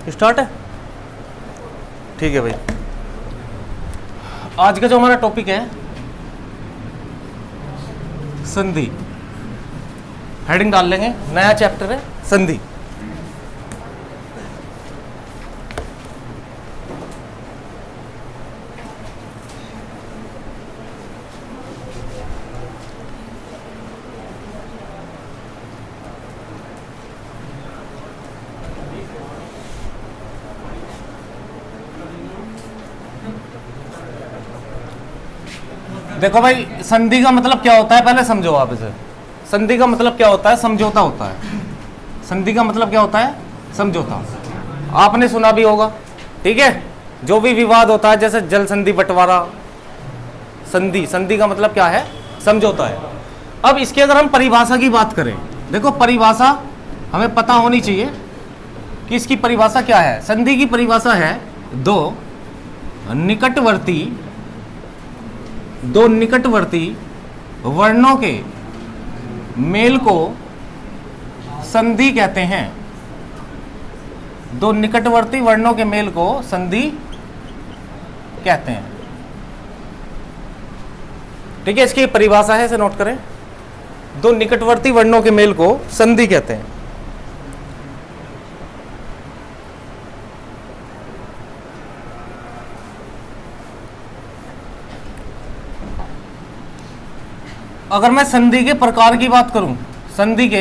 Start है, ठीक है भाई। आज का जो हमारा टॉपिक है संधि, हेडिंग डाल लेंगे, नया चैप्टर है संधि। देखो भाई, संधि का मतलब क्या होता है पहले समझो आप इसे। संधि का मतलब क्या होता है? समझौता होता है। संधि का मतलब क्या होता है? समझौता। आपने सुना भी होगा, ठीक है। जो भी विवाद होता है जैसे जल संधि, बंटवारा, संधि, संधि का मतलब क्या है? समझौता है। अब इसकी अगर हम परिभाषा की बात करें, देखो परिभाषा हमें पता होनी चाहिए कि इसकी परिभाषा क्या है। संधि की परिभाषा है दो निकटवर्ती वर्णों के मेल को संधि कहते हैं। दो निकटवर्ती वर्णों के मेल को संधि कहते हैं, ठीक है। इसकी परिभाषा है, इसे नोट करें। दो निकटवर्ती वर्णों के मेल को संधि कहते हैं। अगर मैं संधि के प्रकार की बात करूं, संधि के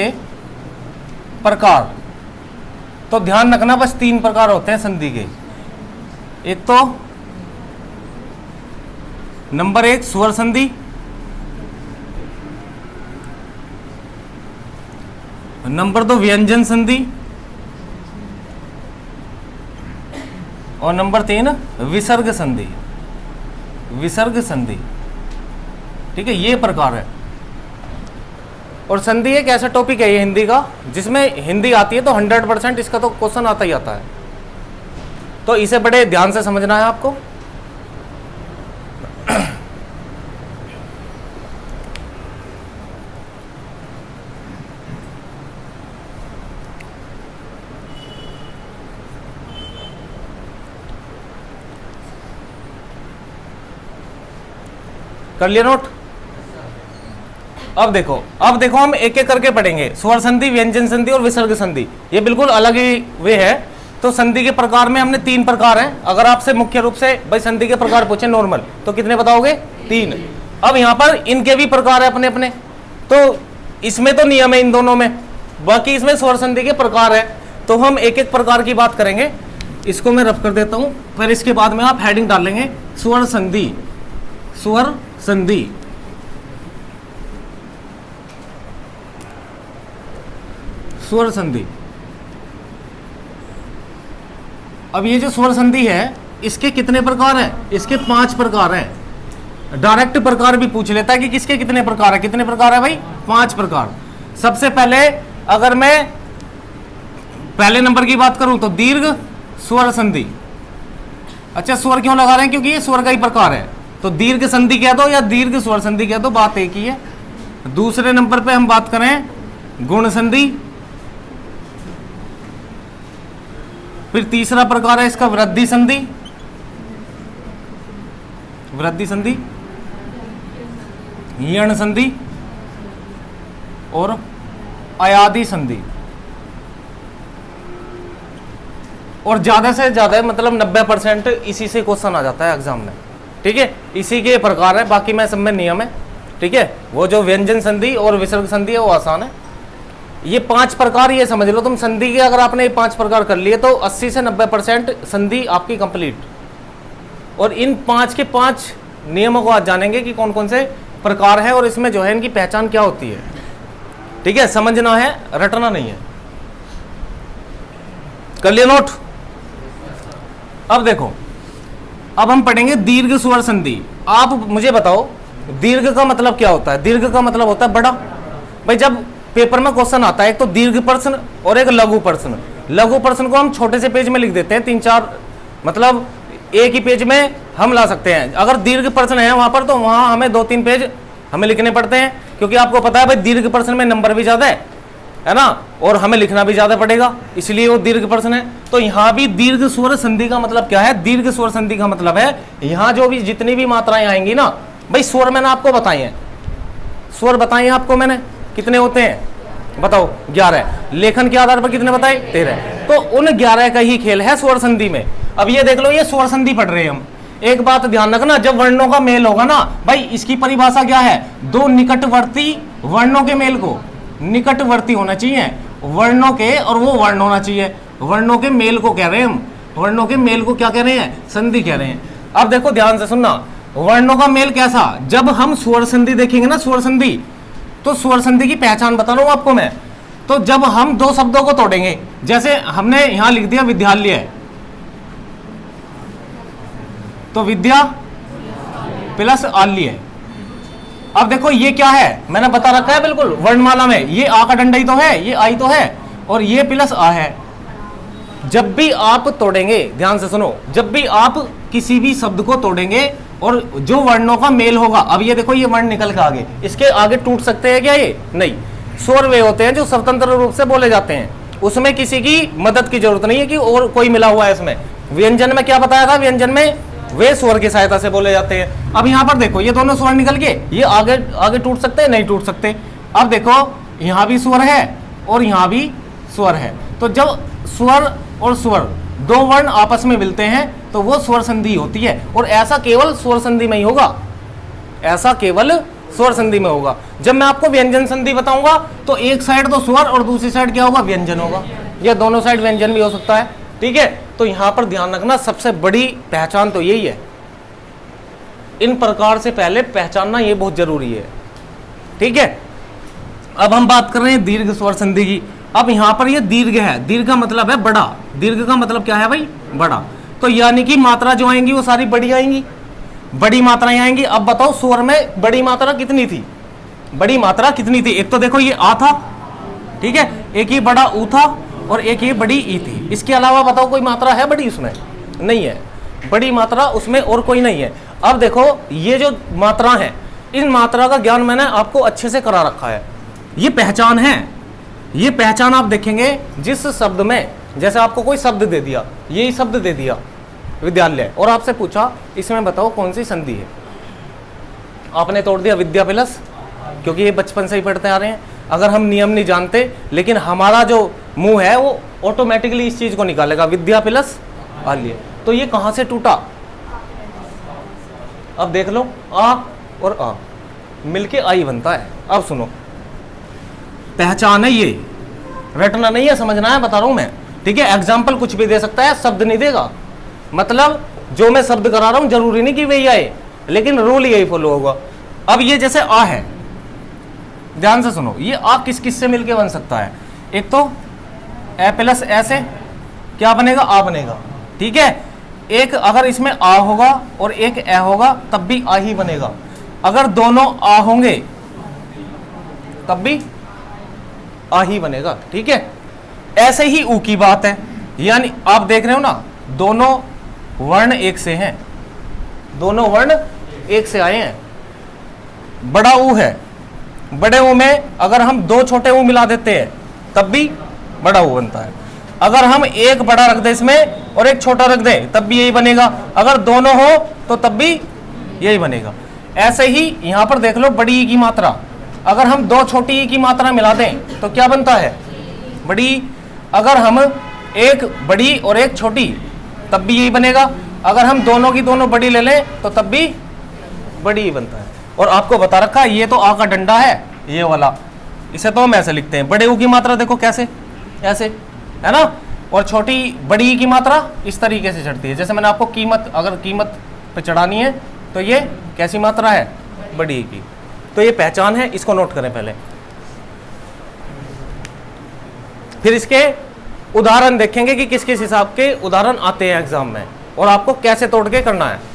प्रकार, तो ध्यान रखना बस 3 प्रकार होते हैं संधि के। एक तो नंबर 1 स्वर संधि, नंबर 2 व्यंजन संधि, और नंबर 3 विसर्ग संधि। विसर्ग संधि, ठीक है, ये प्रकार है। और संधि एक ऐसा टॉपिक है ये हिंदी का, जिसमें हिंदी आती है तो 100% इसका तो क्वेश्चन आता ही आता है। तो इसे बड़े ध्यान से समझना है आपको। कर लिया नोट? अब देखो हम एक एक करके पढ़ेंगे। स्वर संधि, व्यंजन संधि और विसर्ग संधि, ये बिल्कुल अलग ही वे है। तो संधि के प्रकार में हमने 3 प्रकार हैं। अगर आपसे मुख्य रूप से भाई संधि के प्रकार पूछे नॉर्मल, तो कितने बताओगे? 3। अब यहां पर इनके भी प्रकार है अपने अपने, तो इसमें तो नियम है इन दोनों में, बाकी इसमें स्वर संधि के प्रकार है। तो हम एक एक प्रकार की बात करेंगे। इसको मैं रफ कर देता हूं, फिर इसके बाद में आप हेडिंग डाल लेंगे स्वर संधि। स्वर संधि, स्वर संधि। अब ये जो स्वर संधि है, इसके कितने प्रकार हैं? इसके 5 प्रकार हैं। डायरेक्ट प्रकार भी पूछ लेता है कि किसके कितने प्रकार है। कितने प्रकार है भाई? 5 प्रकार। सबसे पहले अगर मैं पहले नंबर की बात करूं तो दीर्घ स्वर संधि। अच्छा, स्वर क्यों लगा रहे हैं? क्योंकि ये स्वर का ही प्रकार है। तो दीर्घ संधि कह दो या दीर्घ स्वर संधि कह दो, बात एक ही है। दूसरे नंबर पे हम बात करें गुण संधि। फिर तीसरा प्रकार है इसका वृद्धि संधि। वृद्धि संधि, यण संधि और अयादि संधि। और ज्यादा से ज्यादा मतलब 90% इसी से क्वेश्चन आ जाता है एग्जाम में, ठीक है। इसी के प्रकार है, बाकी मैं सब में नियम है, ठीक है। वो जो व्यंजन संधि और विसर्ग संधि है वो आसान है। ये 5 प्रकार ये समझ लो तुम संधि के। अगर आपने ये 5 प्रकार कर लिए तो 80 से 90% संधि आपकी कंप्लीट। और इन 5 के 5 नियमों को आज जानेंगे कि कौन कौन से प्रकार है और इसमें जो है इनकी पहचान क्या होती है, ठीक है। समझना है, रटना नहीं है। कर लिया नोट? अब देखो, अब हम पढ़ेंगे दीर्घ स्वर संधि। आप मुझे बताओ दीर्घ का मतलब क्या होता है? दीर्घ का मतलब होता है बड़ा। भाई जब पेपर में क्वेश्चन आता है, एक तो दीर्घ प्रश्न और एक लघु प्रश्न। लघु प्रश्न को हम छोटे से पेज में लिख देते हैं, 3-4 मतलब एक ही पेज में हम ला सकते हैं। अगर दीर्घ प्रश्न है वहां पर तो वहां हमें 2-3 पेज हमें लिखने पड़ते हैं, क्योंकि आपको पता है भाई दीर्घ प्रश्न में नंबर भी ज्यादा है है ना, और हमें लिखना भी ज्यादा पड़ेगा, इसलिए वो दीर्घ प्रश्न है। तो यहाँ भी दीर्घ स्वर संधि का मतलब क्या है? दीर्घ स्वर संधि का मतलब है यहाँ जो भी जितनी भी मात्राएं आएंगी ना, भाई स्वर मैंने आपको बताए हैं, स्वर बताए हैं आपको मैंने, कितने होते हैं बताओ? 11। लेखन के आधार पर कितने बताए? 13। तो उन 11 का ही खेल है स्वर संधि में। अब ये देख लो, ये स्वर संधि पढ़ रहे हैं हम। एक बात ध्यान रखना, जब वर्णों का मेल होगा ना भाई, इसकी परिभाषा क्या है? दो निकटवर्ती वर्णों के मेल को, निकटवर्ती होना चाहिए वर्णों के, और वो वर्ण होना चाहिए, वर्णों के मेल को कह रहे हैं हम। वर्णों के मेल को क्या कह रहे हैं? संधि कह रहे हैं। अब देखो ध्यान से सुनना, वर्णों का मेल कैसा? जब हम स्वर संधि देखेंगे ना, स्वर संधि, तो स्वर संधि की पहचान बता रहा हूं आपको मैं। तो जब हम दो शब्दों को तोड़ेंगे, जैसे हमने यहां लिख दिया विद्यालय, तो विद्या प्लस आल्य। अब देखो ये क्या है, मैंने बता रखा है बिल्कुल वर्णमाला में, ये आ का डंडा ही तो है, ये आई तो है, और ये प्लस आ है। जब भी आप तोड़ेंगे, ध्यान से सुनो, जब भी आप किसी भी शब्द को तोड़ेंगे और जो वर्णों का मेल होगा, अब ये देखो ये वर्ण निकल के आगे, इसके आगे टूट सकते हैं क्या? ये नहीं। स्वर वे होते हैं जो स्वतंत्र रूप से बोले जाते हैं, उसमें किसी की मदद की जरूरत नहीं है कि और कोई मिला हुआ है इसमें। व्यंजन में क्या बताया था? व्यंजन में वे स्वर की सहायता से बोले जाते हैं। अब यहाँ पर देखो ये दोनों स्वर निकल के ये आगे आगे टूट सकते हैं? नहीं टूट सकते। अब देखो यहाँ भी स्वर है और यहाँ भी स्वर है, तो जब स्वर और स्वर दो वर्ण आपस में मिलते हैं तो वो स्वर संधि होती है, और ऐसा केवल स्वर संधि में ही होगा, ऐसा केवल स्वर संधि में होगा। जब मैं आपको व्यंजन संधि बताऊंगा तो एक साइड तो स्वर और दूसरी साइड क्या होगा? व्यंजन होगा, या दोनों साइड व्यंजन भी हो सकता है। ठीक है, तो यहां पर ध्यान रखना, सबसे बड़ी पहचान तो यही है, इन प्रकार से पहले पहचानना ये बहुत जरूरी है। ठीक है, अब हम बात कर रहे हैं दीर्घ स्वर संधि की। अब यहां पर ये दीर्घ है, दीर्घ का मतलब है बड़ा, दीर्घ का मतलब क्या है भाई? बड़ा। तो यानी कि मात्रा जो आएंगी वो सारी बड़ी आएंगी, बड़ी मात्राएं आएंगी। अब बताओ स्वर में बड़ी मात्रा कितनी थी? बड़ी मात्रा कितनी थी? एक तो देखो ये आ था, ठीक है, एक ये बड़ा ऊ था, और एक ये बड़ी ई थी। इसके अलावा बताओ कोई मात्रा है बड़ी उसमें? नहीं है, बड़ी मात्रा उसमें और कोई नहीं है। अब देखो ये जो मात्रा है, इन मात्रा का ज्ञान मैंने आपको अच्छे से करा रखा है, ये पहचान है। ये पहचान आप देखेंगे जिस शब्द में, जैसे आपको कोई शब्द दे दिया, यही शब्द दे दिया विद्यालय, और आपसे पूछा इसमें बताओ कौन सी संधि है, आपने तोड़ दिया विद्या प्लस, क्योंकि ये बचपन से ही पढ़ते आ रहे हैं। अगर हम नियम नहीं जानते, लेकिन हमारा जो मुंह है वो ऑटोमेटिकली इस चीज को निकालेगा, विद्या प्लस आल्य। तो ये कहां से टूटा? अब देख लो, आ और आ मिलके आई बनता है। अब सुनो, पहचान है ये, रटना नहीं है, समझना है, बता रहा हूं मैं। ठीक है, एग्जाम्पल कुछ भी दे सकता है, शब्द नहीं देगा। मतलब जो मैं शब्द करा रहा हूं जरूरी नहीं कि वही आए, लेकिन रूल यही फॉलो होगा। अब ये जैसे आ है, ध्यान से सुनो, ये आ किस किस से मिलके बन सकता है? एक तो ए प्लस ए से क्या बनेगा? आ बनेगा। ठीक है, एक अगर इसमें आ होगा और एक ए होगा तब भी आ ही बनेगा। अगर दोनों आ होंगे तब भी आ ही बनेगा। ठीक है, ऐसे ही ऊ की बात है, यानी आप देख रहे हो ना, दोनों वर्ण एक से हैं, दोनों वर्ण एक से आए हैं। बड़ा ऊ है, बड़े ऊ में अगर हम दो छोटे ऊ मिला देते हैं तब भी बड़ा ऊ बनता है। अगर हम एक बड़ा रख दे इसमें और एक छोटा रख दे तब भी यही बनेगा। अगर दोनों हो तो तब भी यही बनेगा। ऐसे ही यहां पर देख लो, बड़ी ई की मात्रा, अगर हम दो छोटी ई की मात्रा मिला दें तो क्या बनता है? बड़ी। अगर हम एक बड़ी और एक छोटी तब भी यही बनेगा। अगर हम दोनों की दोनों बड़ी ले लें तो तब भी बड़ी ही बनता है। और आपको बता रखा है, ये तो आ का डंडा है ये वाला, इसे तो हम ऐसे लिखते हैं। बड़े ऊ की मात्रा देखो कैसे, ऐसे, है ना, और छोटी बड़ी की मात्रा इस तरीके से चढ़ती है। जैसे मैंने आपको कीमत, अगर कीमत पे चढ़ानी है तो ये कैसी मात्रा है? बड़ी की। तो ये पहचान है, इसको नोट करें पहले। फिर इसके उदाहरण देखेंगे कि किस किस हिसाब के उदाहरण आते हैं एग्जाम में, और आपको कैसे तोड़ के करना है।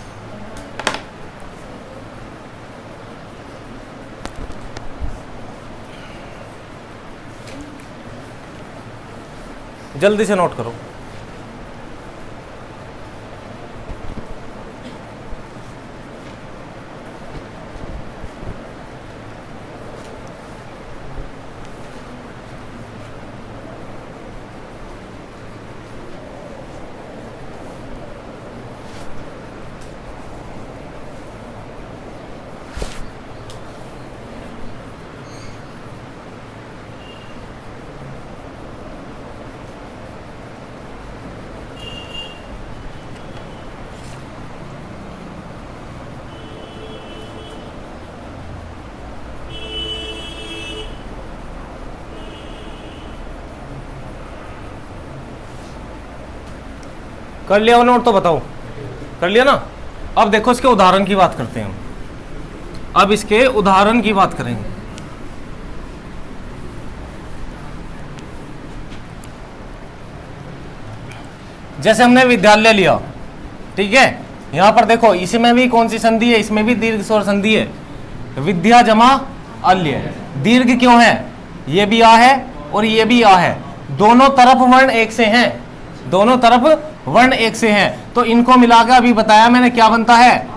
जल्दी से नोट करो। कर लिया नोट तो बताओ, कर लिया ना। अब देखो इसके उदाहरण की बात करते हैं हम, अब इसके उदाहरण की बात करेंगे। जैसे हमने विद्यालय लिया, ठीक है, यहां पर देखो इसमें भी कौन सी संधि है, इसमें भी दीर्घ स्वर संधि है, विद्या जमा अल्य। दीर्घ क्यों है, ये भी आ है और ये भी आ है, दोनों तरफ वर्ण एक से हैं, दोनों तरफ वर्ण एक से हैं, तो इनको मिलाकर अभी बताया मैंने क्या बनता है,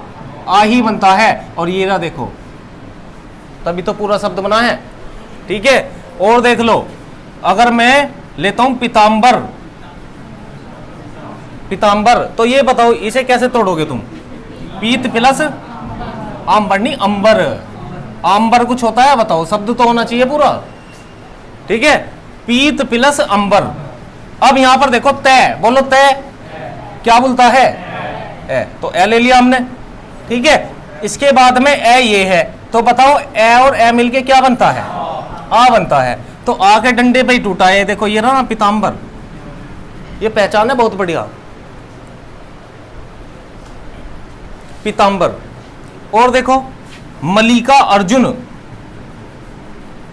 आ ही बनता है। और ये रहा देखो, तभी तो पूरा शब्द बना है, ठीक है। और देख लो, अगर मैं लेता हूं पीतांबर, पीतांबर, तो ये बताओ इसे कैसे तोड़ोगे तुम, पीत प्लस आंबर, नहीं अंबर, आंबर कुछ होता है बताओ, शब्द तो होना चाहिए पूरा, ठीक है, पीत प्लस अंबर। अब यहां पर देखो तय, बोलो तय, क्या बोलता है, ए, तो ए ले लिया हमने, ठीक है। इसके बाद में ए ये है, तो बताओ ए और ए मिलके क्या बनता है, आ बनता है। तो आ के डंडे पे ही टूटा है, देखो ये रहा ना पीतांबर, ये पहचान है बहुत बढ़िया, पीतांबर। और देखो मल्लिका अर्जुन,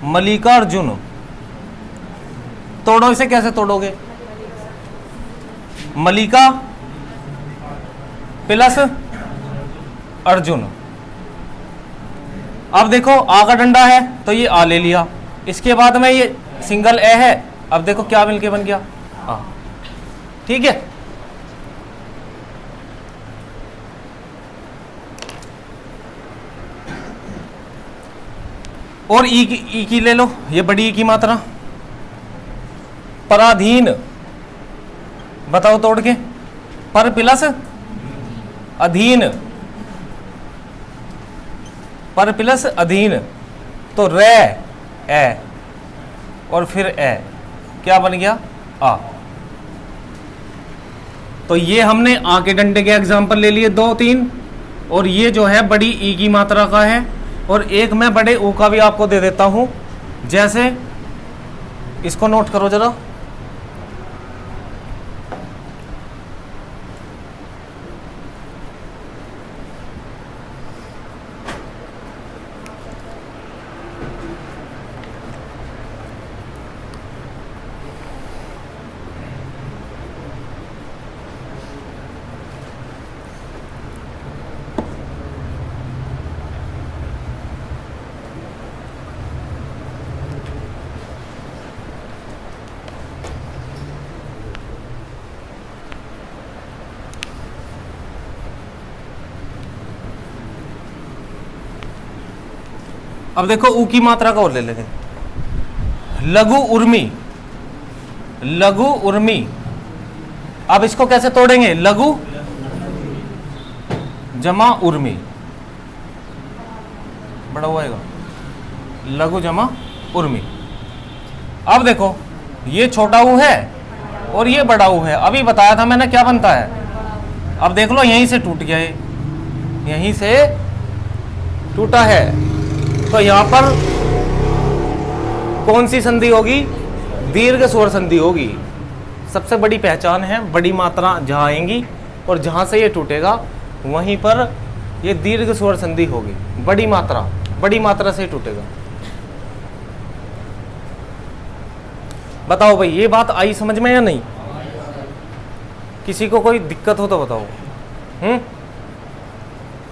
मल्लिका अर्जुन, तोड़ो इसे, कैसे तोड़ोगे, मल्लिका प्लस अर्जुन। अब देखो आ का डंडा है तो ये आ ले लिया, इसके बाद में ये सिंगल ए है, अब देखो क्या मिलके बन गया, आ, ठीक है। और ई की ले लो, ये बड़ी ई की मात्रा, पराधीन, बताओ तोड़ के, पर प्लस अधीन, पर प्लस अधीन, तो रे ए और फिर ए, क्या बन गया, आ। तो ये हमने आ के डंडे के एग्जाम्पल ले लिए 2-3, और ये जो है बड़ी ई की मात्रा का है, और एक मैं बड़े ऊ का भी आपको दे देता हूं। जैसे इसको नोट करो जरा, अब देखो ऊ की मात्रा का और ले लेते हैं, लघु उर्मी, लघु उर्मी। अब इसको कैसे तोड़ेंगे, लघु जमा उर्मी, बड़ा हुआ है, लघु जमा उर्मी। अब देखो ये छोटा ऊ है और ये बड़ा ऊ है, अभी बताया था मैंने क्या बनता है। अब देख लो यहीं से टूट गया, यहीं से टूटा है, तो यहां पर कौन सी संधि होगी, दीर्घ स्वर संधि होगी। सबसे बड़ी पहचान है, बड़ी मात्रा जहां आएंगी और जहां से ये टूटेगा वहीं पर ये दीर्घ स्वर संधि होगी, बड़ी मात्रा से टूटेगा। बताओ भाई ये बात आई समझ में या नहीं, किसी को कोई दिक्कत हो तो बताओ।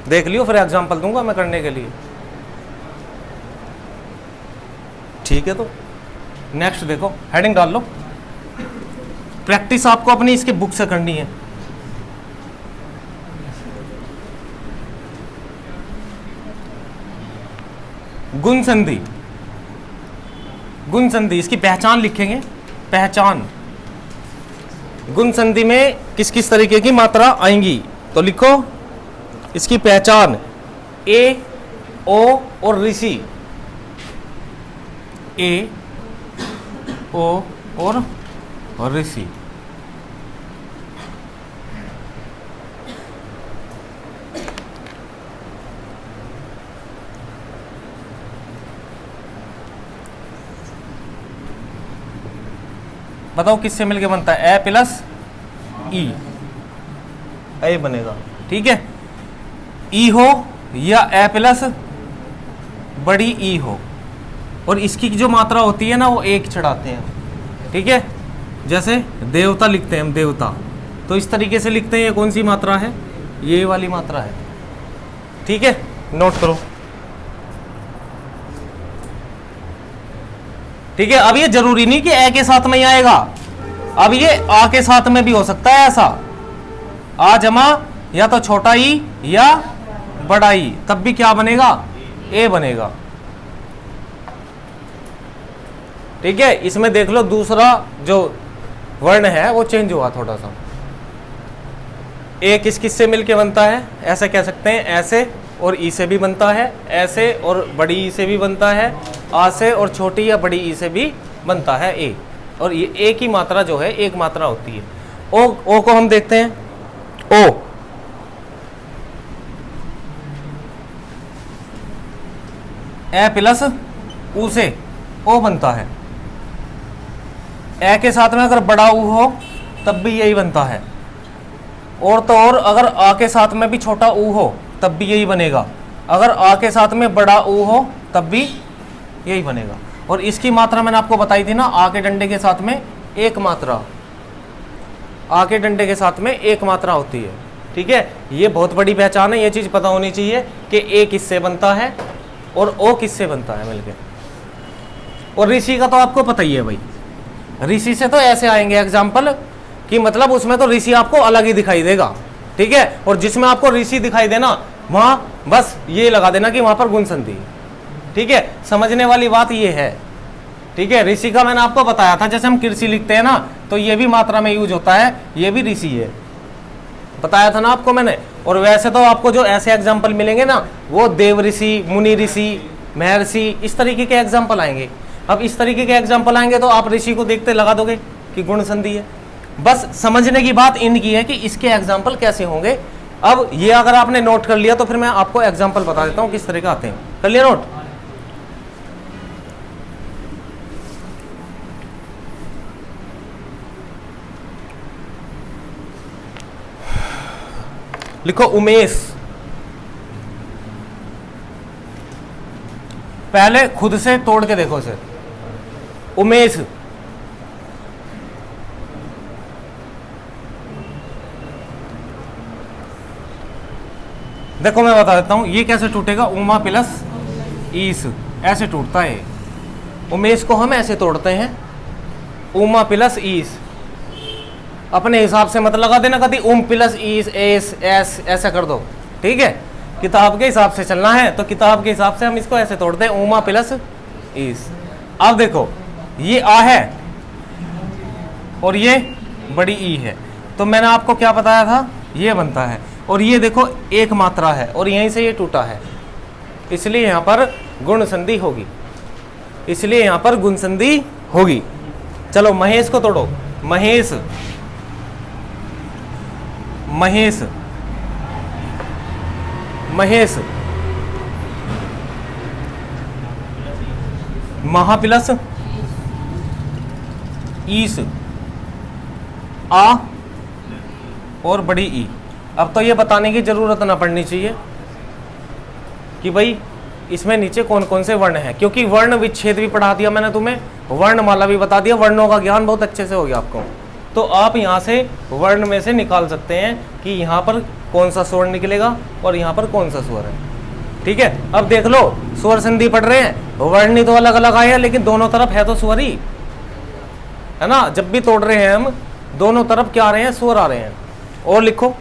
देख लियो, फिर एग्जाम्पल दूंगा मैं करने के लिए, ठीक है। तो नेक्स्ट देखो, हेडिंग डाल लो, प्रैक्टिस आपको अपनी इसके बुक से करनी है। गुण संधि, गुण संधि इसकी पहचान लिखेंगे, पहचान। गुण संधि में किस किस तरीके की मात्रा आएंगी, तो लिखो इसकी पहचान, ए, ओ और ऋषि, ए, ओ और ऋषि। बताओ किससे मिलके बनता है, ए प्लस ई, ए बनेगा। ठीक है, ई हो या ए प्लस बड़ी ई हो, और इसकी जो मात्रा होती है ना वो एक चढ़ाते हैं। ठीक है, जैसे देवता लिखते हैं हम, देवता, तो इस तरीके से लिखते हैं। ये कौन सी मात्रा है? ये वाली मात्रा है। ठीक है, नोट करो। ठीक है, अब ये जरूरी नहीं कि ए के साथ में ही आएगा, अब ये आ के साथ में भी हो सकता है ऐसा, आ जमा या तो छोटा ई या बड़ा ई, तब भी क्या बनेगा? ए बनेगा। ठीक है, इसमें देख लो दूसरा जो वर्ण है वो चेंज हुआ थोड़ा सा। ए किस किस से मिलके बनता है? ऐसे कह सकते हैं, ऐसे और ई से भी बनता है, ऐसे और बड़ी ई से भी बनता है, आ से और छोटी या बड़ी ई से भी बनता है ए। और ये ए की मात्रा जो है एक मात्रा होती है। ओ को हम देखते हैं, ओ ए प्लस ऊ से ओ बनता है। ए के साथ में अगर बड़ा ऊ हो तब भी यही बनता है, और तो और अगर आ के साथ में भी छोटा ऊ हो तब भी यही बनेगा, अगर आ के साथ में बड़ा ऊ हो तब भी यही बनेगा। और इसकी मात्रा मैंने आपको बताई थी ना, आ के डंडे के साथ में एक मात्रा, आ के डंडे के साथ में एक मात्रा होती है। ठीक है, ये बहुत बड़ी पहचान है, ये चीज पता होनी चाहिए कि ए किससे बनता है और ओ किससे बनता है मिलके। और ऋषि का तो आपको पता ही है भाई, ऋषि से तो ऐसे आएंगे एग्जाम्पल कि मतलब उसमें तो ऋषि आपको अलग ही दिखाई देगा। ठीक है, और जिसमें आपको ऋषि दिखाई देना वहां बस ये लगा देना कि वहां पर गुण संधि। ठीक है, समझने वाली बात ये है। ठीक है, ऋषि का मैंने आपको बताया था, जैसे हम कृषि लिखते हैं ना तो ये भी मात्रा में यूज होता है, ये भी ऋषि है, बताया था ना आपको मैंने। और वैसे तो आपको जो ऐसे एग्जाम्पल मिलेंगे ना वो देव ऋषि, मुनि ऋषि, महर्षि, इस तरीके के एग्जाम्पल आएंगे। अब इस तरीके के एग्जाम्पल आएंगे तो आप ऋषि को देखते लगा दोगे कि गुण संधि है। बस समझने की बात इनकी है कि इसके एग्जाम्पल कैसे होंगे। अब ये अगर आपने नोट कर लिया तो फिर मैं आपको एग्जाम्पल बता देता हूं किस तरह के आते हैं। कर लिया नोट? लिखो उमेश। पहले खुद से तोड़ के देखो इसे। उमेश, देखो मैं बता देता हूं ये कैसे टूटेगा। उमा प्लस ईस ऐसे टूटता है। उमेश को हम ऐसे तोड़ते हैं, उमा प्लस ईस। अपने हिसाब से मत लगा देना कभी उम प्लस ईस एस एस ऐसा कर दो। ठीक है, किताब के हिसाब से चलना है तो किताब के हिसाब से हम इसको ऐसे तोड़ते हैं, उमा प्लस ईस। अब देखो ये आ है और ये बड़ी ई है, तो मैंने आपको क्या बताया था, ये बनता है। और ये देखो एक मात्रा है और यहीं से ये टूटा है, इसलिए यहां पर गुण संधि होगी, इसलिए यहां पर गुण संधि होगी। चलो महेश को तोड़ो। महेश, महेश, महेश, महा प्लस ईस, आ और बड़ी ई। अब तो ये बताने की जरूरत ना पड़नी चाहिए कि भाई इसमें नीचे कौन कौन से वर्ण हैं, क्योंकि वर्ण विच्छेद भी पढ़ा दिया मैंने तुम्हें, वर्णमाला भी बता दिया, वर्णों का ज्ञान बहुत अच्छे से हो गया आपको। तो आप यहाँ से वर्ण में से निकाल सकते हैं कि यहाँ पर कौन सा स्वर निकलेगा और यहाँ पर कौन सा स्वर है। ठीक है, अब देख लो स्वर संधि पढ़ रहे हैं, वर्ण तो अलग अलग आए हैं लेकिन दोनों तरफ है तो स्वर ही है ना। जब भी तोड़ रहे हैं हम दोनों तरफ क्या आ रहे हैं, स्वर आ रहे हैं। और लिखो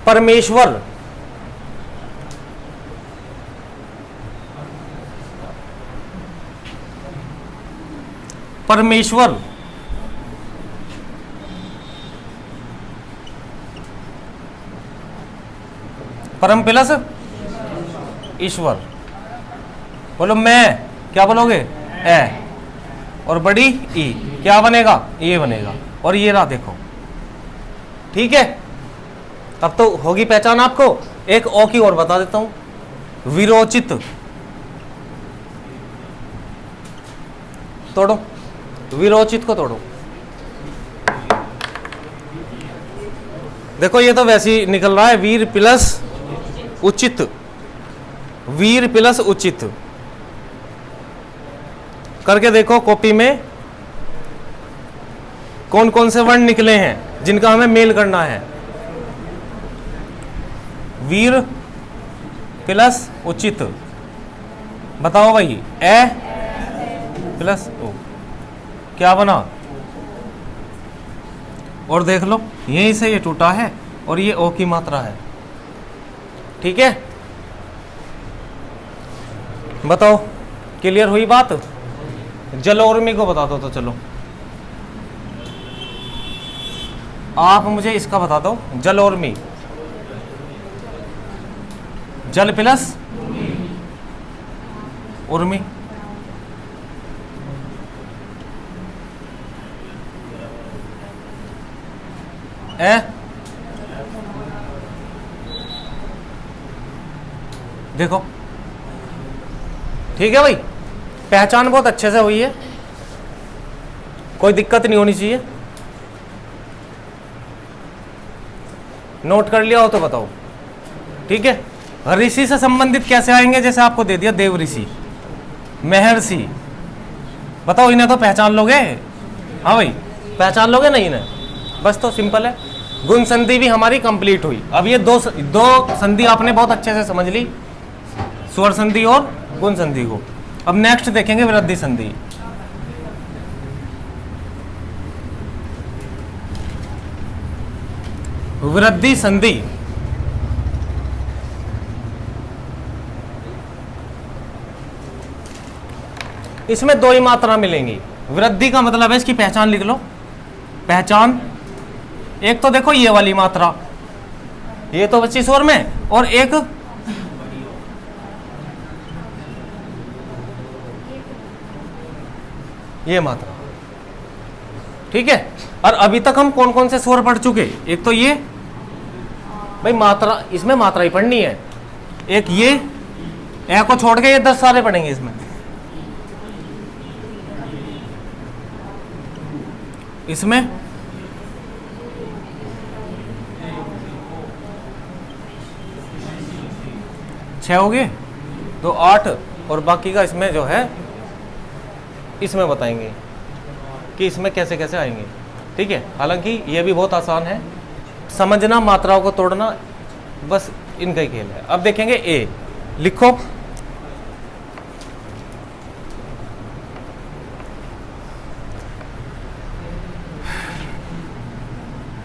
परमेश्वर, परमेश्वर, परम प्लस ईश्वर। बोलो मैं, क्या बोलोगे, ए, और बड़ी ई, क्या बनेगा, ये बनेगा। और ये रहा देखो। ठीक है, अब तो होगी पहचान आपको। एक ओ की और बता देता हूं, विरोचित। तोड़ो, विरोचित को तोड़ो। देखो ये तो वैसे ही निकल रहा है, वीर प्लस उचित, वीर प्लस उचित करके देखो कॉपी में कौन कौन से वर्ण निकले हैं जिनका हमें मेल करना है। वीर प्लस उचित, बताओ भाई, ए प्लस ओ क्या बना, और देख लो यहीं से ये टूटा है और ये ओ की मात्रा है। ठीक है, बताओ क्लियर हुई बात। जलोर्मी को बता दो तो चलो, आप मुझे इसका बता दो, जलोर्मी, जल प्लस उर्मी, ए देखो ठीक है भाई, पहचान बहुत अच्छे से हुई है, कोई दिक्कत नहीं होनी चाहिए। नोट कर लिया हो तो बताओ। ठीक है, ऋषि से संबंधित कैसे आएंगे, जैसे आपको दे दिया देव ऋषि, महर्षि, बताओ इन्हें तो पहचान लोगे। हाँ भाई पहचान लोगे नहीं इन्हें, बस तो सिंपल है। गुण संधि भी हमारी कंप्लीट हुई। अब ये दो संधि आपने बहुत अच्छे से समझ ली, स्वर संधि और गुण संधि को। अब नेक्स्ट देखेंगे वृद्धि संधि। वृद्धि संधि इसमें दो ही मात्रा मिलेंगी। वृद्धि का मतलब है, इसकी पहचान लिख लो। पहचान एक तो देखो ये वाली मात्रा, ये तो बच्ची स्वर में, और एक ये मात्रा। ठीक है, और अभी तक हम कौन कौन से स्वर पढ़ चुके, एक तो ये भाई मात्रा, इसमें मात्रा ही पढ़नी है। एक ये ए को छोड़ के ये 10 सारे पढ़ेंगे इसमें। इसमें छह हो गए तो 8, और बाकी का इसमें जो है इसमें बताएंगे कि इसमें कैसे कैसे आएंगे। ठीक है, हालांकि ये भी बहुत आसान है, समझना, मात्राओं को तोड़ना, बस इनका ही खेल है। अब देखेंगे ए, लिखो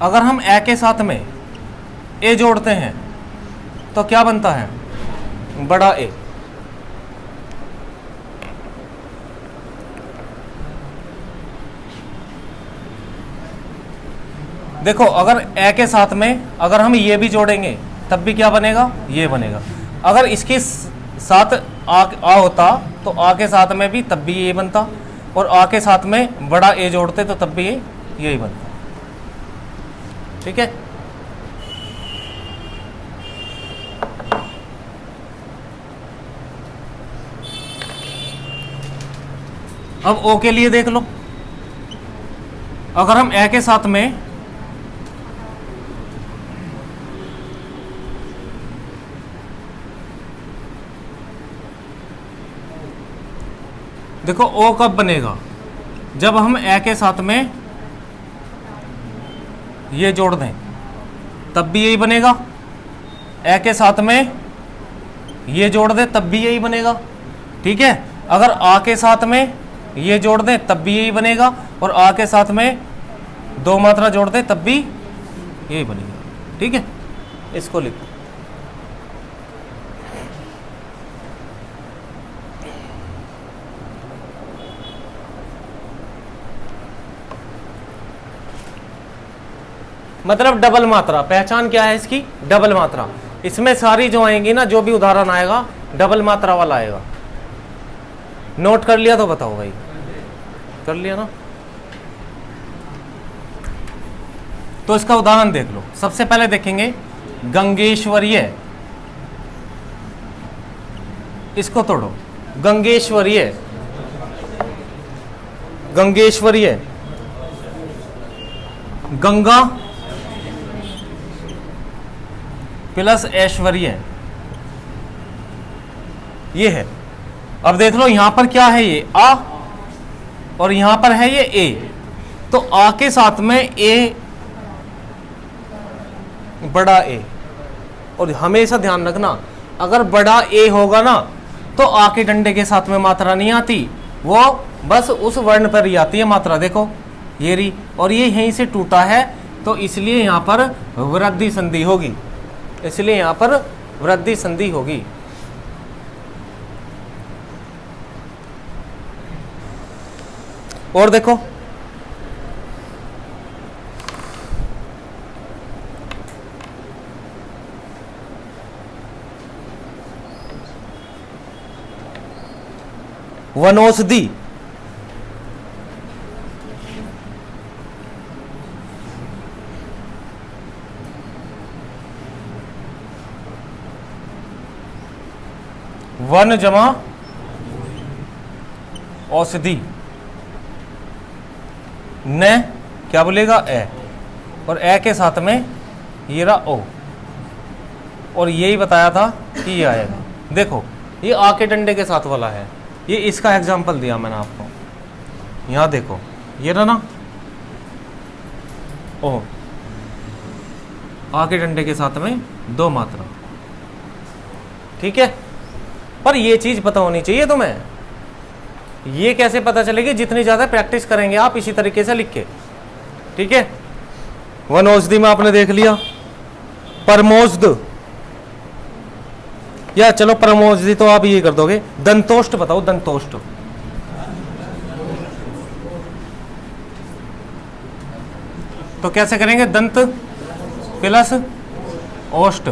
अगर हम ए के साथ में ए जोड़ते हैं तो क्या बनता है, बड़ा ए। देखो अगर ए के साथ में अगर हम ये भी जोड़ेंगे तब भी क्या बनेगा, ये बनेगा। अगर इसके साथ आ होता तो आ के साथ में भी तब भी ये बनता, और आ के साथ में बड़ा ए जोड़ते तो तब भी ये यही बनता। ठीक है, अब ओ के लिए देख लो, अगर हम ए के साथ में देखो ओ कब बनेगा, जब हम ए के साथ में ये जोड़ दें तब भी यही बनेगा, ए के साथ में ये जोड़ दें तब भी यही बनेगा। ठीक है, अगर आ के साथ में ये जोड़ दें तब भी यही बनेगा, और आ के साथ में दो मात्रा जोड़ दें तब भी यही बनेगा। ठीक है, इसको लिखो। मतलब डबल मात्रा, पहचान क्या है इसकी, डबल मात्रा। इसमें सारी जो आएंगी ना, जो भी उदाहरण आएगा डबल मात्रा वाला आएगा। नोट कर लिया तो बताओ भाई, कर लिया ना। तो इसका उदाहरण देख लो। सबसे पहले देखेंगे गंगेश्वरीय, इसको तोड़ो, गंगेश्वरीय, गंगेश्वरीय, गंगा प्लस ऐश्वर्य, ये है। अब देख लो यहां पर क्या है, ये आ और यहां पर है ये ए, तो आ के साथ में ए, बड़ा ए। और हमेशा ध्यान रखना, अगर बड़ा ए होगा ना तो आ के डंडे के साथ में मात्रा नहीं आती, वो बस उस वर्ण पर ही आती है मात्रा। देखो ये री, और ये यहीं से टूटा है तो इसलिए यहां पर वृद्धि संधि होगी, इसलिए यहां पर वृद्धि संधि होगी। और देखो वनौषधि, वन जमा औषधि, न क्या बोलेगा ए, और ए के साथ में ये रहा ओ, और यही बताया था कि ये आएगा। देखो ये आ के डंडे के साथ वाला है, ये इसका एग्जाम्पल दिया मैंने आपको। यहां देखो ये रहा ना ओ, आ के डंडे के साथ में दो मात्रा, ठीक है। पर ये चीज पता होनी चाहिए तुम्हें, ये कैसे पता चलेगी, जितनी ज्यादा प्रैक्टिस करेंगे आप इसी तरीके से लिख के, ठीक है। वनौषधि में आपने देख लिया, परमौषध, या चलो परमौषधि तो आप ये कर दोगे। दंतोष्ट बताओ, दंतोष्ट, तो कैसे करेंगे, दंत प्लस ओष्ट,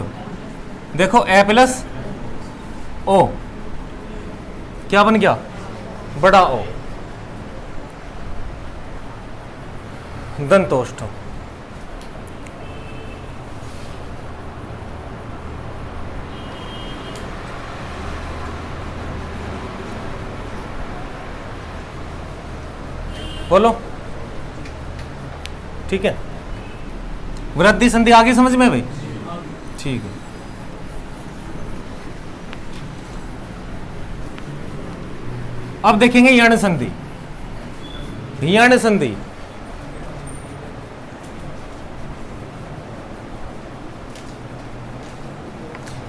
देखो ए प्लस ओ, क्या बन गया, बड़ा ओ, दंतोष्ठ। बोलो, ठीक है। वृद्धि संधि आगे समझ में भाई, ठीक है। अब देखेंगे यण संधि। यण संधि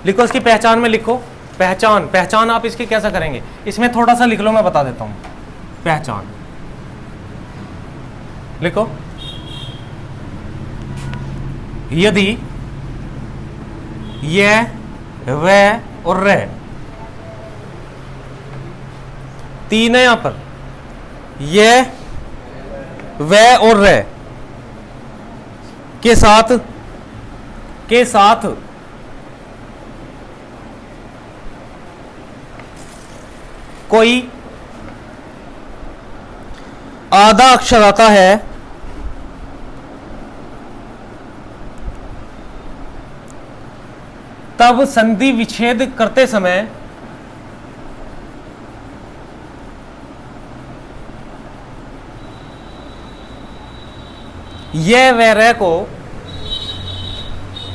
लिखो, इसकी पहचान में लिखो, पहचान, पहचान आप इसकी कैसा करेंगे, इसमें थोड़ा सा लिख लो, मैं बता देता हूं। पहचान लिखो, यदि यह, वह और रह तीन है यहां पर, यह, वह और रह के साथ कोई आधा अक्षर आता है तब संधि विच्छेद करते समय यह वह रह को,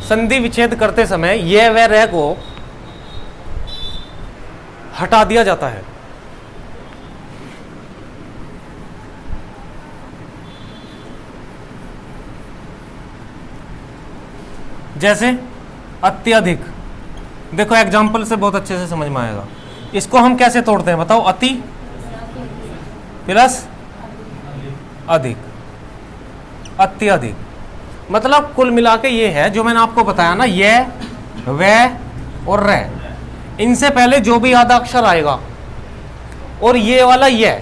संधि विच्छेद करते समय यह वह रह को हटा दिया जाता है। जैसे अत्यधिक, देखो एग्जाम्पल से बहुत अच्छे से समझ में आएगा। इसको हम कैसे तोड़ते हैं बताओ, अति प्लस अधिक, अत्यधिक, मतलब कुल मिला के ये है जो मैंने आपको बताया ना, यह, वह और रह, इनसे पहले जो भी आधा अक्षर आएगा, और ये वाला ये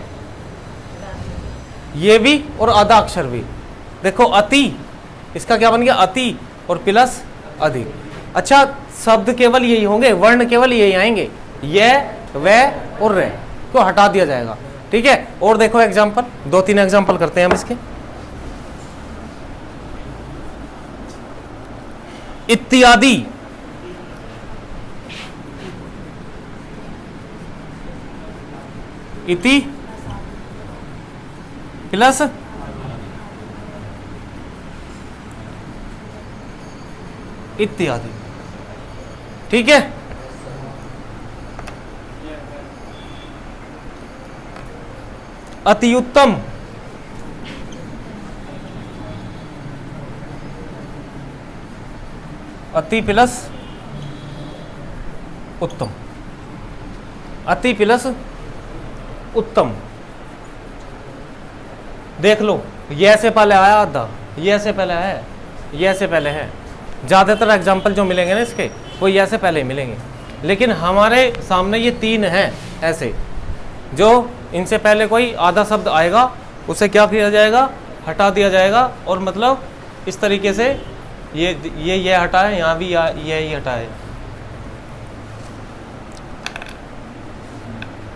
भी और आधा अक्षर भी, देखो अति, इसका क्या बन गया, अति और प्लस अधिक। अच्छा, शब्द केवल यही होंगे, वर्ण केवल यही आएंगे, यह, वह और रह को हटा दिया जाएगा, ठीक है। और देखो एग्जाम्पल, 2-3 एग्जाम्पल करते हैं हम इसके। इत्यादि, इति प्लस इत्यादि, ठीक है। अति उत्तम, अति प्लस उत्तम, अति प्लस उत्तम। देख लो, ये से पहले आया आधा, ये से पहले है, ये से पहले है। ज़्यादातर एग्जाम्पल जो मिलेंगे ना इसके, वो ये से पहले मिलेंगे। लेकिन हमारे सामने ये तीन हैं ऐसे, जो इनसे पहले कोई आधा शब्द आएगा उसे क्या किया जाएगा, हटा दिया जाएगा। और मतलब इस तरीके से ये हटा है, यहाँ भी ये ही हटा है।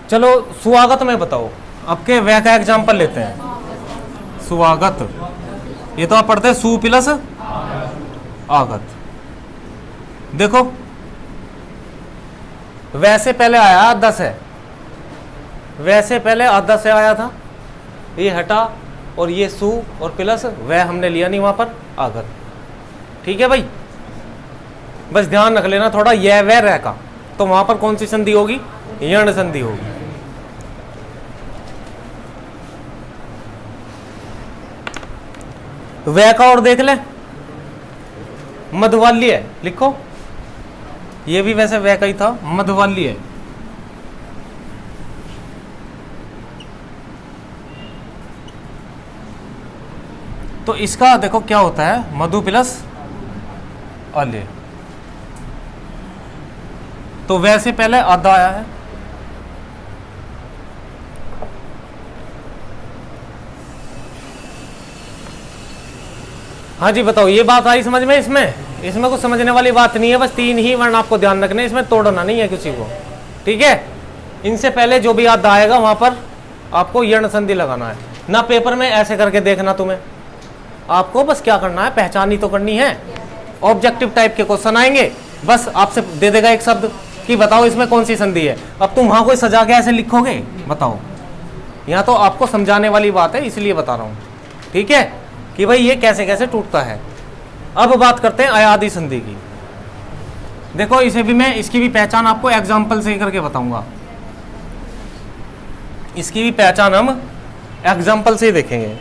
चलो स्वागत में बताओ, आपके वह का एग्जाम्पल लेते हैं। स्वागत, ये तो आप पढ़ते हैं सु प्लस आगत। देखो वैसे पहले आया आधा से, वैसे पहले आधा से आया था, ये हटा और ये सु और प्लस वह हमने लिया नहीं वहां पर आगत। ठीक है भाई, बस ध्यान रख लेना थोड़ा यह वह रह का, तो वहां पर कौन सी संधि होगी, यण संधि होगी। वह का और देख ले, मधुवाल्य है, लिखो, ये भी वैसे वह का ही था, मधुवाल्य है। तो इसका देखो क्या होता है, मधु प्लस अल्य। तो वैसे पहले आधा आया है, हाँ जी बताओ, ये बात आई समझ में? इसमें कुछ समझने वाली बात नहीं है, बस तीन ही वर्ण आपको ध्यान रखने, इसमें तोड़ना नहीं है किसी को। ठीक है, इनसे पहले जो भी आधा आएगा वहां पर आपको यण संधि लगाना है ना। पेपर में ऐसे करके देखना, तुम्हें आपको बस क्या करना है, पहचानी तो करनी है। ऑब्जेक्टिव टाइप के क्वेश्चन आएंगे, बस आपसे दे देगा एक शब्द कि बताओ इसमें कौन सी संधि है। अब तुम वहां कोई सजा के ऐसे लिखोगे, बताओ। यहाँ तो आपको समझाने वाली बात है, इसलिए बता रहा हूं। ठीक है, कि भाई ये कैसे कैसे टूटता है। अब बात करते हैं अयादि संधि की। देखो इसे भी मैं, इसकी भी पहचान आपको एग्जाम्पल से करके बताऊंगा। इसकी भी पहचान हम एग्जाम्पल से ही देखेंगे।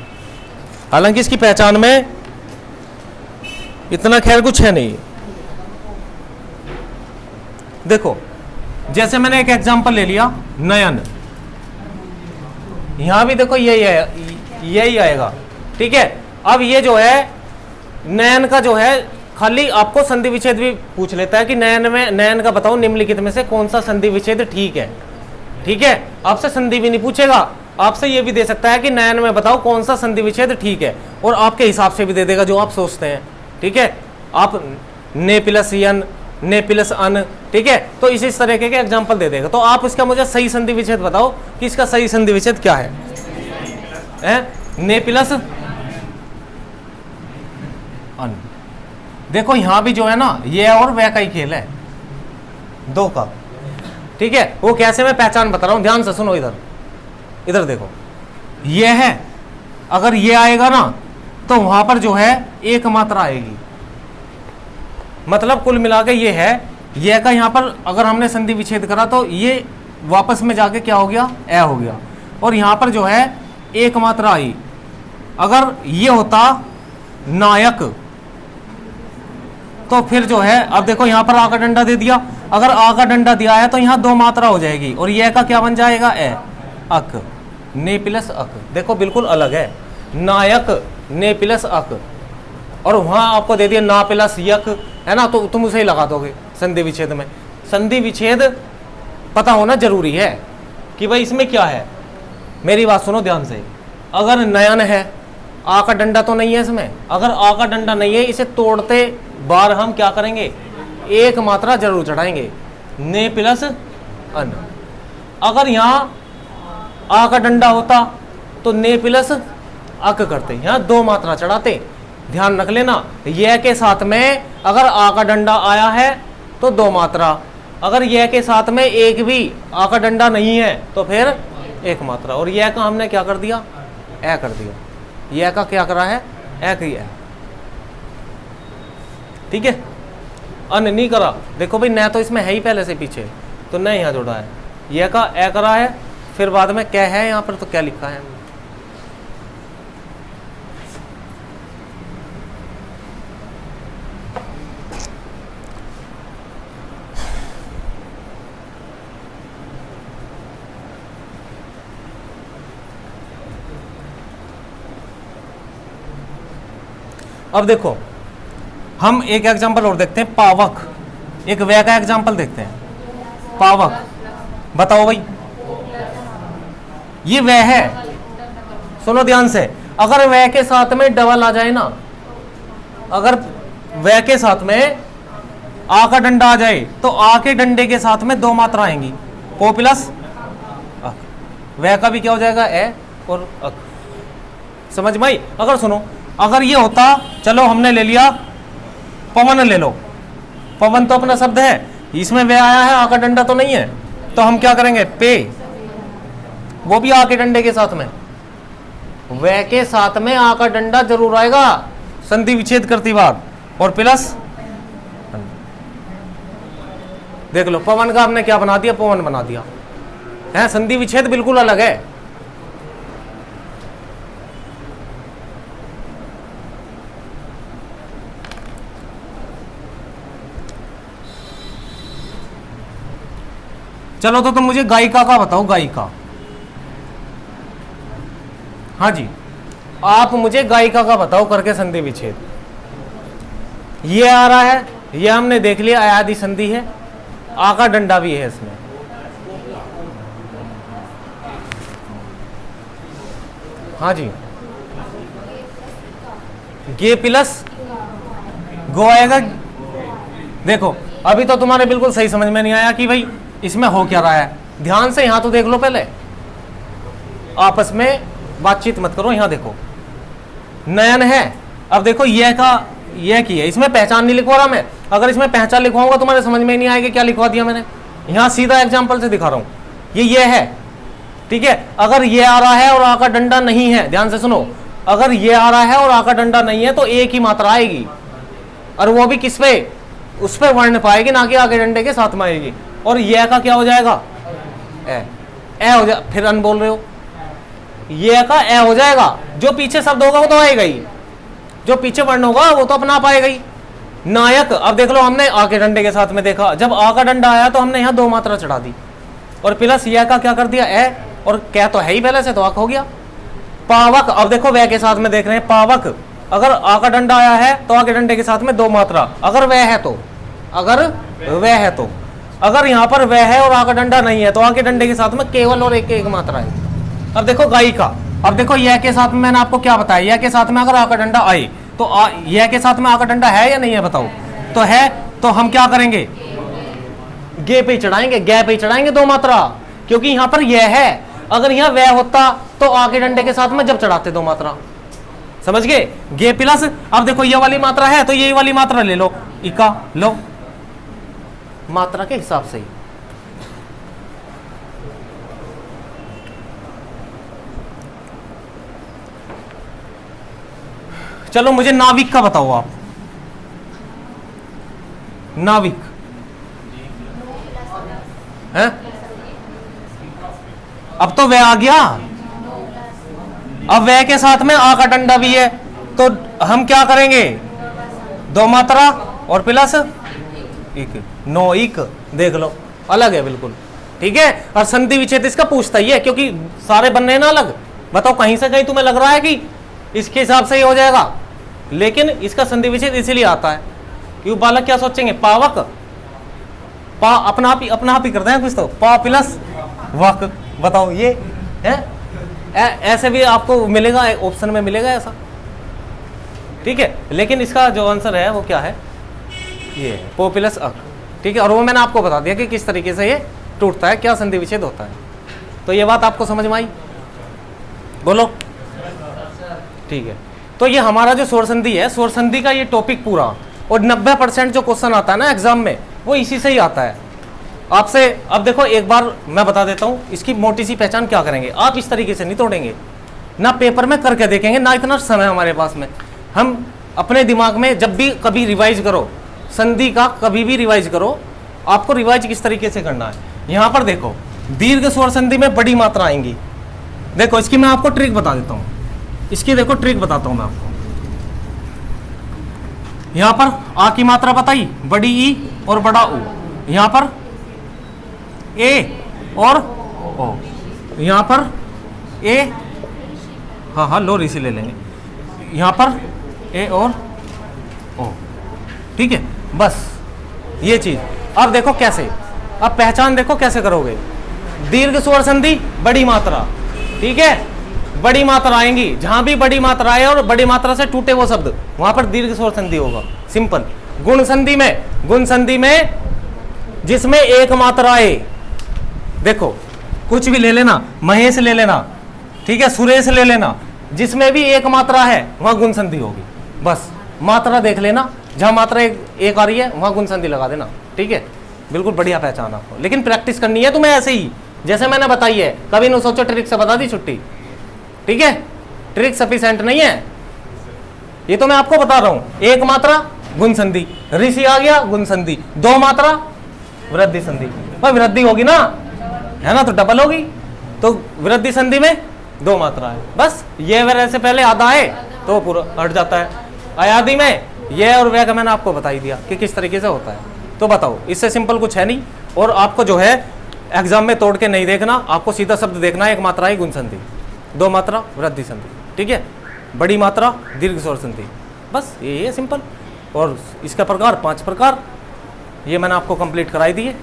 हालांकि इसकी पहचान में इतना खैर कुछ है नहीं। देखो जैसे मैंने एक एग्जाम्पल ले लिया, नयन, यहां भी देखो यही आएगा। ठीक है, अब ये जो है नयन का जो है, खाली आपको संधि विच्छेद भी पूछ लेता है कि नयन का बताओ निम्नलिखित में से कौन सा संधि विच्छेद ठीक है। ठीक है, आपसे संधि भी नहीं पूछेगा, आपसे ये भी दे सकता है कि नयन में बताओ कौन सा संधि विच्छेद ठीक है, और आपके हिसाब से भी दे देगा जो आप सोचते हैं। ठीक है, आप ने प्लस यन, ने प्लस अन, ठीक है, तो इस तरीके के एग्जाम्पल दे देगा। तो आप इसका मुझे सही संधि विच्छेद बताओ कि इसका सही संधि विच्छेद क्या है। ने प्लस अन। देखो यहां भी जो है ना, ये और वह का ही खेल है, दो का। ठीक है, वो कैसे मैं पहचान बता रहा हूं, ध्यान से सुनो। इधर देखो, ये है, अगर ये आएगा ना तो वहां पर जो है एक मात्रा आएगी, मतलब कुल मिला के ये है, ये का यहां पर अगर हमने संधि विच्छेद करा तो ये वापस में जाके क्या हो गया, ए हो गया, और यहां पर जो है एक मात्रा आई। अगर ये होता नायक तो फिर जो है, अब देखो यहां पर आ का डंडा दे दिया, अगर आ का डंडा दिया है तो यहां दो मात्रा हो जाएगी, और यह का क्या बन जाएगा, ए, अक, ने प्लस अक। देखो बिल्कुल अलग है, नायक ने प्लस अक, और वहां आपको दे दिया ना प्लस यक, है ना, तो तुम उसे ही लगा दोगे संधि विच्छेद में। संधि विच्छेद पता होना जरूरी है कि भाई इसमें क्या है। मेरी बात सुनो ध्यान से, अगर नयन है, आ का डंडा तो नहीं है इसमें, अगर आ का डंडा नहीं है, इसे तोड़ते बार हम क्या करेंगे, एक मात्रा जरूर चढ़ाएंगे, ने प्लस अन। अगर यहां आ का डंडा होता तो ने प्लस अक करते, यहां दो मात्रा चढ़ाते। ध्यान रख लेना, यह के साथ में अगर आ का डंडा आया है तो दो मात्रा, अगर यह के साथ में एक भी आ का डंडा नहीं है तो फिर एक मात्रा, और यह का हमने क्या कर दिया, ए कर दिया। यह का क्या करा है, ए किया। ठीक है, अन नहीं करा, देखो भाई न तो इसमें है ही पहले से पीछे, तो न यहाँ जोड़ा है, यह का ए करा है, फिर बाद में क्या है यहाँ पर, तो क्या लिखा है। अब देखो हम एक एग्जांपल और देखते हैं, पावक, एक वह का एग्जांपल देखते हैं। पावक, बताओ भाई, ये वह है, सुनो ध्यान से, अगर वह के साथ में डबल आ जाए ना, अगर वह के साथ में आ का डंडा आ जाए तो आ के डंडे के साथ में दो मात्रा आएंगी, पो प्लस अक, वह का भी क्या हो जाएगा, ए और अक। समझ में आई? अगर सुनो, अगर ये होता, चलो हमने ले लिया पवन, ले लो पवन तो अपना शब्द है, इसमें वह आया है, आ का डंडा तो नहीं है, तो हम क्या करेंगे, पे, वो भी आ के डंडे के साथ में, वह के साथ में आ का डंडा जरूर आएगा संधि विच्छेद करती बार, और प्लस देख लो, पवन का हमने क्या बना दिया, पवन बना दिया है, संधि विच्छेद बिल्कुल अलग है। चलो तो तुम मुझे गायिका का बताओ, गायिका, हाँ जी, आप मुझे गायिका का बताओ करके संधि विच्छेद। ये आ रहा है, ये हमने देख लिया आदि संधि है, आ का डंडा भी है इसमें, हाँ जी, गे प्लस गो आएगा। देखो अभी तो तुम्हारे बिल्कुल सही समझ में नहीं आया कि भाई इसमें हो क्या रहा है, ध्यान से यहां तो देख लो, पहले आपस में बातचीत मत करो, यहां देखो नयन है, अब देखो यह का यह की है, इसमें पहचान नहीं लिखवा रहा मैं, अगर इसमें पहचान लिखवाऊंगा तुम्हारे समझ में ही नहीं आएगा क्या लिखवा दिया मैंने, यहां सीधा एग्जांपल से दिखा रहा हूं, ये है, ठीक है। अगर ये आ रहा है और आ का डंडा नहीं है, ध्यान से सुनो, अगर ये आ रहा है और आ का डंडा नहीं है तो एक ही मात्रा आएगी, और वो भी किस पे, उस पे वर्ण पाएगी, ना कि आगे डंडे के साथ में आएगी, और यह का क्या हो जाएगा, ए हो जाए, फिर अन बोल रहे हो, ये का ए हो जाएगा, जो पीछे शब्द होगा वो तो आएगा ही, जो पीछे वर्ण होगा वो तो अपना आप आएगा ही। नायक, अब देख लो हमने आ के डंडे के साथ में देखा, जब आ का डंडा आया तो हमने यहाँ दो मात्रा चढ़ा दी, और प्लस यह का क्या कर दिया, ए, और क्या तो है ही पहले से, तो अक हो गया। पावक, अब देखो वह के साथ में देख रहे हैं, पावक, अगर आ का डंडा आया है तो आ के डंडे के साथ में दो मात्रा, अगर वह है तो, अगर वह है तो, अगर यहाँ पर वह है और आ का डंडा नहीं है तो आ के डंडे के साथ में केवल और एक मात्रा है। अब देखो गायिका, अब देखो यह के साथ में मैंने आपको क्या बताया, यह के साथ में अगर आ का डंडा आए तो यह के साथ में आ का डंडा है या नहीं है, बताओ, तो है, तो हम क्या करेंगे, गे पे चढ़ाएंगे, गे पे चढ़ाएंगे दो मात्रा, क्योंकि यहां पर यह है, अगर यहां वह होता तो आ के डंडे के साथ में जब चढ़ाते दो मात्रा, समझ गए, गे प्लस, अब देखो ये वाली मात्रा है तो यही वाली मात्रा ले लो, इका लो, मात्रा के हिसाब से ही। चलो मुझे नाविक का बताओ आप, नाविक है, अब तो वह आ गया, अब वह के साथ में आ का डंडा भी है, तो हम क्या करेंगे, दो मात्रा और प्लस एक, नो इक, देख लो अलग है बिल्कुल, ठीक है। और संधि विच्छेद इसका पूछता ही है, क्योंकि सारे बनने ना अलग, बताओ कहीं से कहीं तुम्हें लग रहा है कि इसके हिसाब से ही हो जाएगा, लेकिन इसका संधि विच्छेद इसीलिए आता है क्योंकि बालक क्या सोचेंगे, पावक, पा अपना आप ही करते हैं कुछ, तो पा प्लस वक, बताओ ये है, ऐसे भी आपको मिलेगा, ऑप्शन में मिलेगा ऐसा, ठीक है। लेकिन इसका जो आंसर है वो क्या है, ये है पो प्लस अक, ठीक है। और वो मैंने आपको बता दिया कि किस तरीके से ये टूटता है, क्या संधि विच्छेद होता है, तो ये बात आपको समझ में आई, बोलो, ठीक है। तो ये हमारा जो स्वर संधि है, स्वर संधि का ये टॉपिक पूरा, और 90% जो क्वेश्चन आता है ना एग्जाम में वो इसी से ही आता है आपसे। अब देखो एक बार मैं बता देता हूँ, इसकी मोटी सी पहचान क्या करेंगे, आप इस तरीके से नहीं तोड़ेंगे ना, पेपर में करके देखेंगे ना, इतना समय हमारे पास में, हम अपने दिमाग में जब भी कभी रिवाइज करो संधि का कभी भी रिवाइज करो, आपको रिवाइज किस तरीके से करना है। यहां पर देखो दीर्घ स्वर संधि में बड़ी मात्रा आएंगी। देखो इसकी मैं आपको ट्रिक बता देता हूं, इसकी देखो ट्रिक बताता हूं मैं आपको। यहां पर आ की मात्रा बताई, बड़ी ई और बड़ा ओ, यहां पर ए और ओ, यहां पर ए, हाँ लोरी से ले लेंगे, यहां पर ए और ओ, ठीक है। बस ये चीज। अब देखो कैसे, अब पहचान देखो कैसे करोगे। दीर्घ स्वर संधि बड़ी मात्रा, ठीक है, बड़ी मात्रा आएंगी, जहां भी बड़ी मात्रा आए और बड़ी मात्रा से टूटे वो शब्द, वहां पर दीर्घ स्वर संधि होगा। सिंपल। गुण संधि में जिसमें एक मात्रा आए, देखो कुछ भी ले लेना, महेश ले लेना, ठीक है, सुरेश ले लेना, जिसमें भी एक मात्रा है वहां गुण संधि होगी। बस मात्रा देख लेना, जहां मात्रा एक आ रही है वहां गुण संधि लगा देना, ठीक है। बिल्कुल बढ़िया पहचान आपको, लेकिन प्रैक्टिस करनी है तुम्हें ऐसे ही जैसे मैंने बताई है। कभी न सोचो ट्रिक से बता दी छुट्टी, ठीक है। ट्रिक सफिशिएंट नहीं है, ये तो मैं आपको बता रहा हूं। एक मात्रा गुण संधि, ऋषि आ गया गुण संधि, दो मात्रा वृद्धि संधि, भाई वृद्धि होगी ना, है ना, तो डबल होगी। तो वृद्धि संधि में दो मात्रा है, बस ये वह से पहले आधा है तो पूरा हट जाता है। अयादि में ये और वह का मैंने आपको बता ही दिया कि किस तरीके से होता है। तो बताओ, इससे सिंपल कुछ है नहीं। और आपको जो है एग्जाम में तोड़ के नहीं देखना, आपको सीधा शब्द देखना है। एक मात्रा है गुण संधि, दो मात्रा वृद्धि संधि, ठीक है, बड़ी मात्रा दीर्घ स्वर संधि, बस ये है सिंपल। और इसका प्रकार 5 प्रकार ये मैंने आपको कंप्लीट कराई दी है।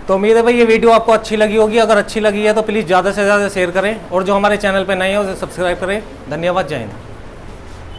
तो उम्मीद है भाई ये वीडियो आपको अच्छी लगी होगी। अगर अच्छी लगी है तो प्लीज़ ज़्यादा से ज़्यादा शेयर करें, और जो हमारे चैनल पर नए हैं उसे सब्सक्राइब करें। धन्यवाद, जय हिंद।